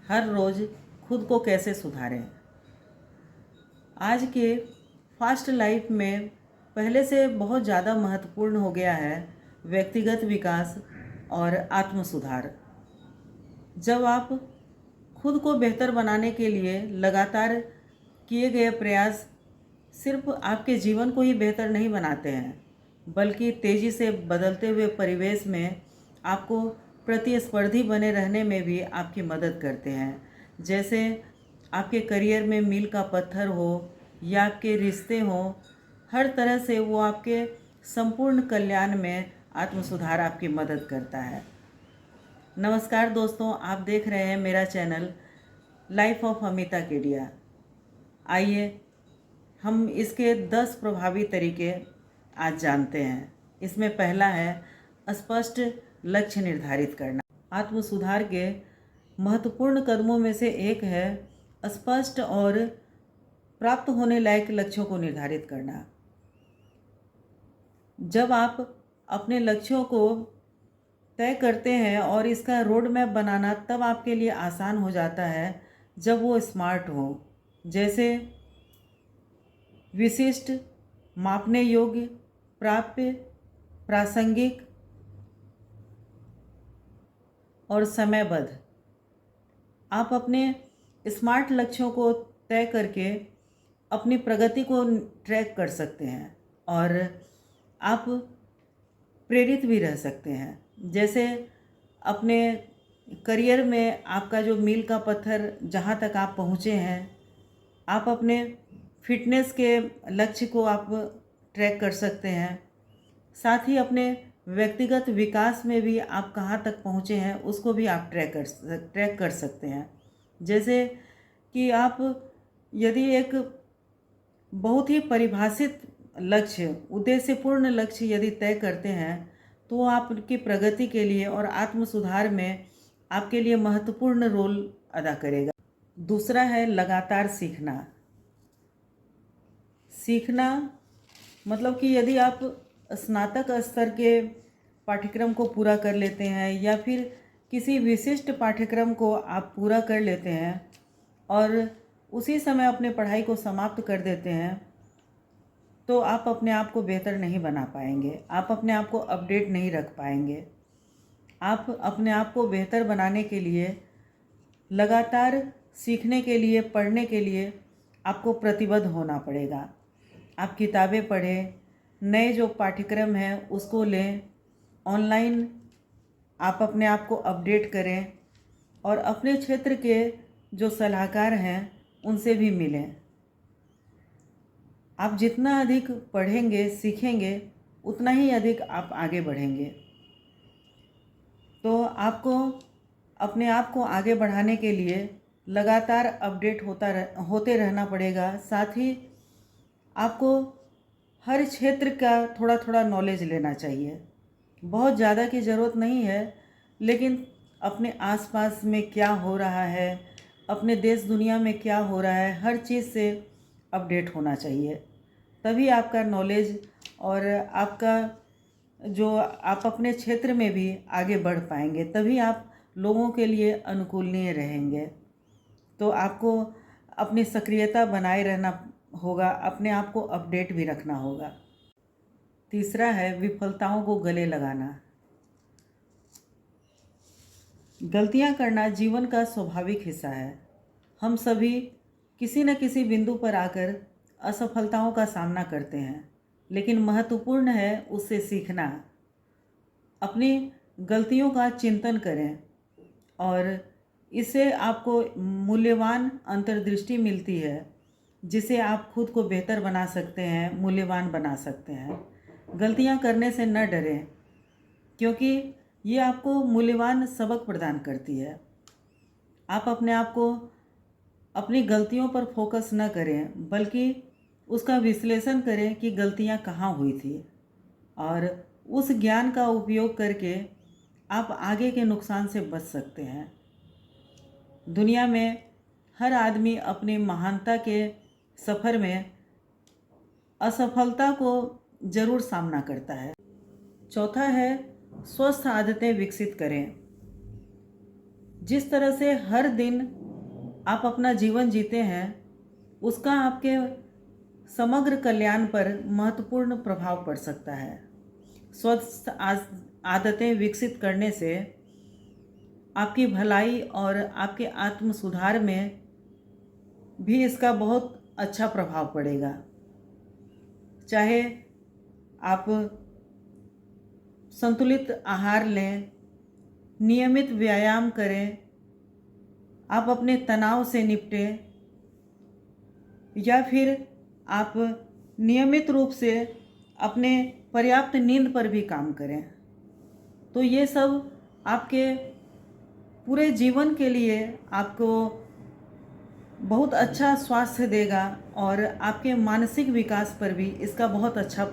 हर रोज़ खुद को कैसे सुधारें। आज के फास्ट लाइफ में पहले से बहुत ज़्यादा महत्वपूर्ण हो गया है व्यक्तिगत विकास और आत्म सुधार। जब आप खुद को बेहतर बनाने के लिए लगातार किए गए प्रयास सिर्फ आपके जीवन को ही बेहतर नहीं बनाते हैं, बल्कि तेज़ी से बदलते हुए परिवेश में आपको प्रतिस्पर्धी बने रहने में भी आपकी मदद करते हैं। जैसे आपके करियर में मील का पत्थर हो या आपके रिश्ते हों, हर तरह से वो आपके संपूर्ण कल्याण में आत्म सुधार आपकी मदद करता है। नमस्कार दोस्तों, आप देख रहे हैं मेरा channel life of Amita Kedia. आइए हम इसके 10 प्रभावी तरीके आज जानते हैं। इसमें पहला है स्पष्ट लक्ष्य निर्धारित करना। आत्म सुधार के महत्वपूर्ण कदमों में से एक है स्पष्ट और प्राप्त होने लायक लक्ष्यों को निर्धारित करना। जब आप अपने लक्ष्यों को तय करते हैं और इसका रोड मैप बनाना तब आपके लिए आसान हो जाता है जब वो स्मार्ट हो। जैसे विशिष्ट, मापने योग्य, प्राप्य, प्रासंगिक और समयबद्ध। आप अपने स्मार्ट लक्ष्यों को तय करके अपनी प्रगति को ट्रैक कर सकते हैं और आप प्रेरित भी रह सकते हैं। जैसे अपने करियर में आपका जो मील का पत्थर जहाँ तक आप पहुँचे हैं, आप अपने फिटनेस के लक्ष्य को आप ट्रैक कर सकते हैं। साथ ही अपने व्यक्तिगत विकास में भी आप कहाँ तक पहुँचे हैं उसको भी आप ट्रैक कर सकते हैं। जैसे कि आप यदि एक बहुत ही परिभाषित लक्ष्य, उद्देश्यपूर्ण लक्ष्य यदि तय करते हैं तो आपकी प्रगति के लिए और आत्म सुधार में आपके लिए महत्वपूर्ण रोल अदा करेगा। दूसरा है लगातार सीखना। सीखना मतलब कि यदि आप स्नातक स्तर के पाठ्यक्रम को पूरा कर लेते हैं या फिर किसी विशिष्ट पाठ्यक्रम को आप पूरा कर लेते हैं और उसी समय अपने पढ़ाई को समाप्त कर देते हैं, तो आप अपने आप को बेहतर नहीं बना पाएंगे, आप अपने आप को अपडेट नहीं रख पाएंगे। आप अपने आप को बेहतर बनाने के लिए लगातार सीखने के लिए, पढ़ने के लिए आपको प्रतिबद्ध होना पड़ेगा। आप किताबें पढ़ें, नए जो पाठ्यक्रम हैं उसको लें, ऑनलाइन आप अपने आप को अपडेट करें और अपने क्षेत्र के जो सलाहकार हैं उनसे भी मिलें। आप जितना अधिक पढ़ेंगे, सीखेंगे, उतना ही अधिक आप आगे बढ़ेंगे। तो आपको अपने आप को आगे बढ़ाने के लिए लगातार अपडेट होते रहना पड़ेगा। साथ ही आपको हर क्षेत्र का थोड़ा थोड़ा नॉलेज लेना चाहिए। बहुत ज़्यादा की ज़रूरत नहीं है, लेकिन अपने आसपास में क्या हो रहा है, अपने देश दुनिया में क्या हो रहा है, हर चीज़ से अपडेट होना चाहिए। तभी आपका नॉलेज और आपका जो आप अपने क्षेत्र में भी आगे बढ़ पाएंगे, तभी आप लोगों के लिए अनुकूलनीय रहेंगे। तो आपको अपनी सक्रियता बनाए रहना होगा, अपने आप को अपडेट भी रखना होगा। तीसरा है विफलताओं को गले लगाना। गलतियां करना जीवन का स्वाभाविक हिस्सा है। हम सभी किसी न किसी बिंदु पर आकर असफलताओं का सामना करते हैं, लेकिन महत्वपूर्ण है उससे सीखना। अपनी गलतियों का चिंतन करें और इससे आपको मूल्यवान अंतर्दृष्टि मिलती है, जिसे आप खुद को बेहतर बना सकते हैं, मूल्यवान बना सकते हैं। गलतियां करने से न डरें, क्योंकि ये आपको मूल्यवान सबक प्रदान करती है। आप अपने आप को अपनी गलतियों पर फोकस न करें, बल्कि उसका विश्लेषण करें कि गलतियां कहाँ हुई थी और उस ज्ञान का उपयोग करके आप आगे के नुकसान से बच सकते हैं। दुनिया में हर आदमी अपनी महानता के सफ़र में असफलता को ज़रूर सामना करता है। चौथा है स्वस्थ आदतें विकसित करें। जिस तरह से हर दिन आप अपना जीवन जीते हैं उसका आपके समग्र कल्याण पर महत्वपूर्ण प्रभाव पड़ सकता है। स्वस्थ आदतें विकसित करने से आपकी भलाई और आपके आत्म सुधार में भी इसका बहुत अच्छा प्रभाव पड़ेगा। चाहे आप संतुलित आहार लें, नियमित व्यायाम करें, आप अपने तनाव से निपटें, या फिर आप नियमित रूप से अपने पर्याप्त नींद पर भी काम करें, तो ये सब आपके पूरे जीवन के लिए आपको बहुत अच्छा स्वास्थ्य देगा और आपके मानसिक विकास पर भी इसका बहुत अच्छा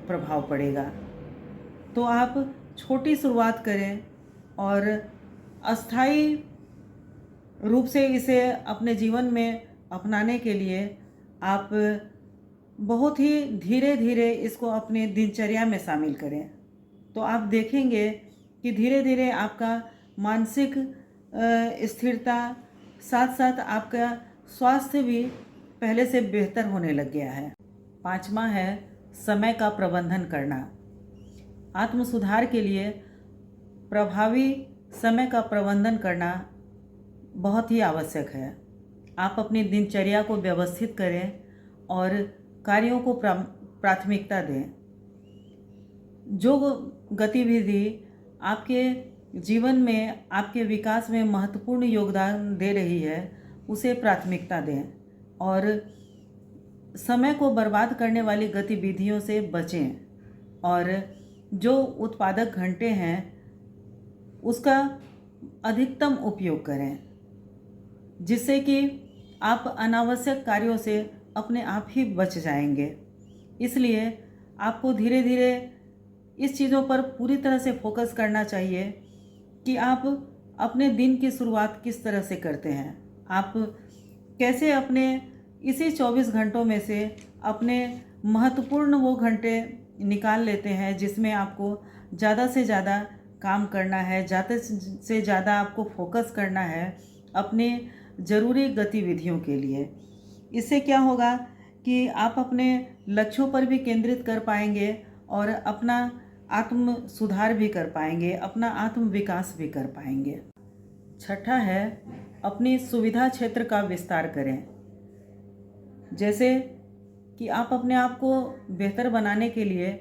प्रभाव पड़ेगा। तो आप छोटी शुरुआत करें और अस्थायी रूप से इसे अपने जीवन में अपनाने के लिए आप बहुत ही धीरे धीरे इसको अपने दिनचर्या में शामिल करें। तो आप देखेंगे कि धीरे धीरे आपका मानसिक स्थिरता साथ साथ आपका स्वास्थ्य भी पहले से बेहतर होने लग गया है। 5वां है समय का प्रबंधन करना। आत्म सुधार के लिए प्रभावी समय का प्रबंधन करना बहुत ही आवश्यक है। आप अपनी दिनचर्या को व्यवस्थित करें और कार्यों को प्राथमिकता दें। जो गतिविधि आपके जीवन में आपके विकास में महत्वपूर्ण योगदान दे रही है उसे प्राथमिकता दें और समय को बर्बाद करने वाली गतिविधियों से बचें और जो उत्पादक घंटे हैं उसका अधिकतम उपयोग करें, जिससे कि आप अनावश्यक कार्यों से अपने आप ही बच जाएंगे। इसलिए आपको धीरे धीरे इस चीज़ों पर पूरी तरह से फोकस करना चाहिए कि आप अपने दिन की शुरुआत किस तरह से करते हैं, आप कैसे अपने इसी 24 घंटों में से अपने महत्वपूर्ण वो घंटे निकाल लेते हैं जिसमें आपको ज़्यादा से ज़्यादा काम करना है, ज़्यादा से ज़्यादा आपको फोकस करना है अपने ज़रूरी गतिविधियों के लिए। इससे क्या होगा कि आप अपने लक्ष्यों पर भी केंद्रित कर पाएंगे और अपना आत्म सुधार भी कर पाएंगे, अपना आत्म विकास भी कर पाएंगे। 6ठा है अपनी सुविधा क्षेत्र का विस्तार करें। जैसे कि आप अपने आप को बेहतर बनाने के लिए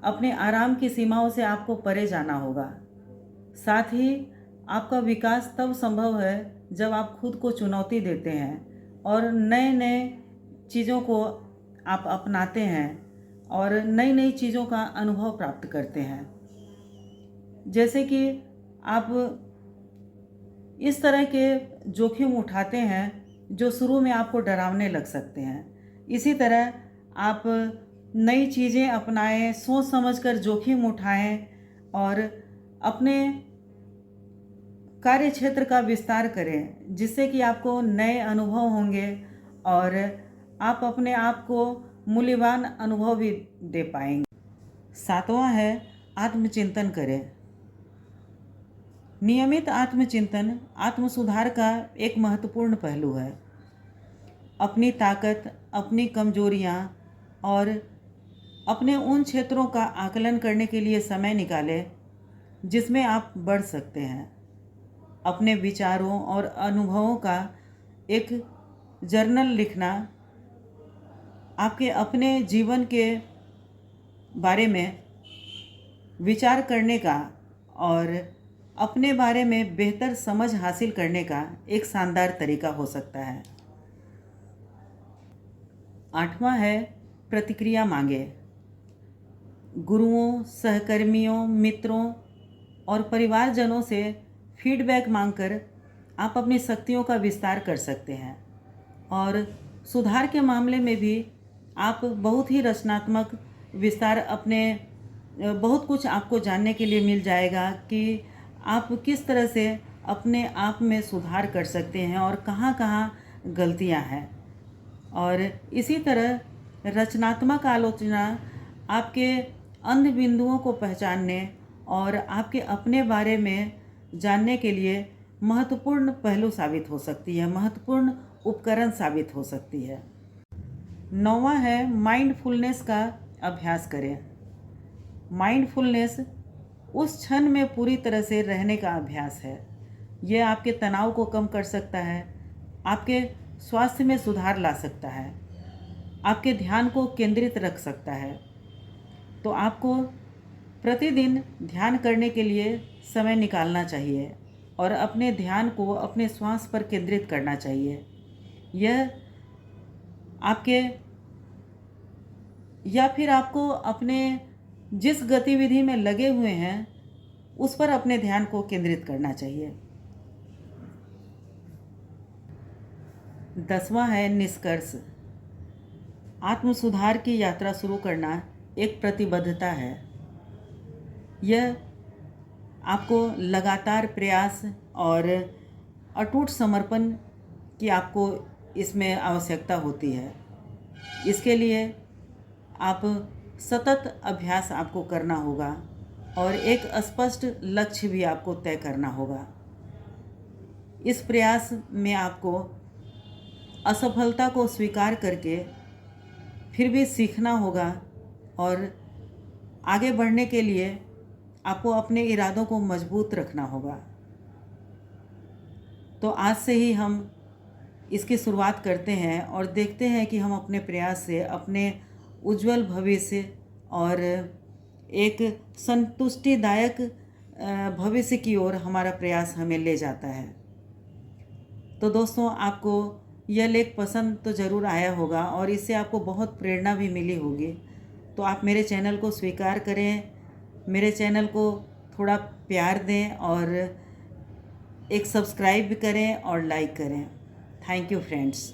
अपने आराम की सीमाओं से आपको परे जाना होगा। साथ ही आपका विकास तब संभव है जब आप खुद को चुनौती देते हैं और नए नए चीज़ों को आप अपनाते हैं और नई नई चीज़ों का अनुभव प्राप्त करते हैं। जैसे कि आप इस तरह के जोखिम उठाते हैं जो शुरू में आपको डरावने लग सकते हैं। इसी तरह आप नई चीज़ें अपनाएं, सोच समझकर जोखिम उठाएं और अपने कार्य क्षेत्र का विस्तार करें, जिससे कि आपको नए अनुभव होंगे और आप अपने आप को मूल्यवान अनुभव भी दे पाएंगे। 7वां है आत्मचिंतन करें। नियमित आत्मचिंतन आत्म सुधार का एक महत्वपूर्ण पहलू है। अपनी ताकत, अपनी कमजोरियां और अपने उन क्षेत्रों का आकलन करने के लिए समय निकालें जिसमें आप बढ़ सकते हैं। अपने विचारों और अनुभवों का एक जर्नल लिखना आपके अपने जीवन के बारे में विचार करने का और अपने बारे में बेहतर समझ हासिल करने का एक शानदार तरीका हो सकता है। 8वां है प्रतिक्रिया मांगे। गुरुओं, सहकर्मियों, मित्रों और परिवारजनों से फीडबैक मांगकर आप अपनी शक्तियों का विस्तार कर सकते हैं और सुधार के मामले में भी आप बहुत ही रचनात्मक विस्तार अपने बहुत कुछ आपको जानने के लिए मिल जाएगा कि आप किस तरह से अपने आप में सुधार कर सकते हैं और कहाँ कहाँ गलतियाँ हैं। और इसी तरह रचनात्मक आलोचना आपके अंध बिंदुओं को पहचानने और आपके अपने बारे में जानने के लिए महत्वपूर्ण पहलू साबित हो सकती है, महत्वपूर्ण उपकरण साबित हो सकती है। 9वां है माइंडफुलनेस का अभ्यास करें। माइंडफुलनेस उस क्षण में पूरी तरह से रहने का अभ्यास है। यह आपके तनाव को कम कर सकता है, आपके स्वास्थ्य में सुधार ला सकता है, आपके ध्यान को केंद्रित रख सकता है। तो आपको प्रतिदिन ध्यान करने के लिए समय निकालना चाहिए और अपने ध्यान को अपने श्वास पर केंद्रित करना चाहिए। यह आपके या फिर आपको अपने जिस गतिविधि में लगे हुए हैं उस पर अपने ध्यान को केंद्रित करना चाहिए। 10वां है निष्कर्ष। आत्म सुधार की यात्रा शुरू करना एक प्रतिबद्धता है। यह आपको लगातार प्रयास और अटूट समर्पण की आपको इसमें आवश्यकता होती है। इसके लिए आप सतत अभ्यास आपको करना होगा और एक स्पष्ट लक्ष्य भी आपको तय करना होगा। इस प्रयास में आपको असफलता को स्वीकार करके फिर भी सीखना होगा और आगे बढ़ने के लिए आपको अपने इरादों को मजबूत रखना होगा। तो आज से ही हम इसकी शुरुआत करते हैं और देखते हैं कि हम अपने प्रयास से अपने उज्जवल भविष्य और एक संतुष्टिदायक भविष्य की ओर हमारा प्रयास हमें ले जाता है। तो दोस्तों, आपको यह लेख पसंद तो ज़रूर आया होगा और इससे आपको बहुत प्रेरणा भी मिली होगी। तो आप मेरे चैनल को स्वीकार करें, मेरे चैनल को थोड़ा प्यार दें और एक सब्सक्राइब करें और लाइक करें। Thank you friends.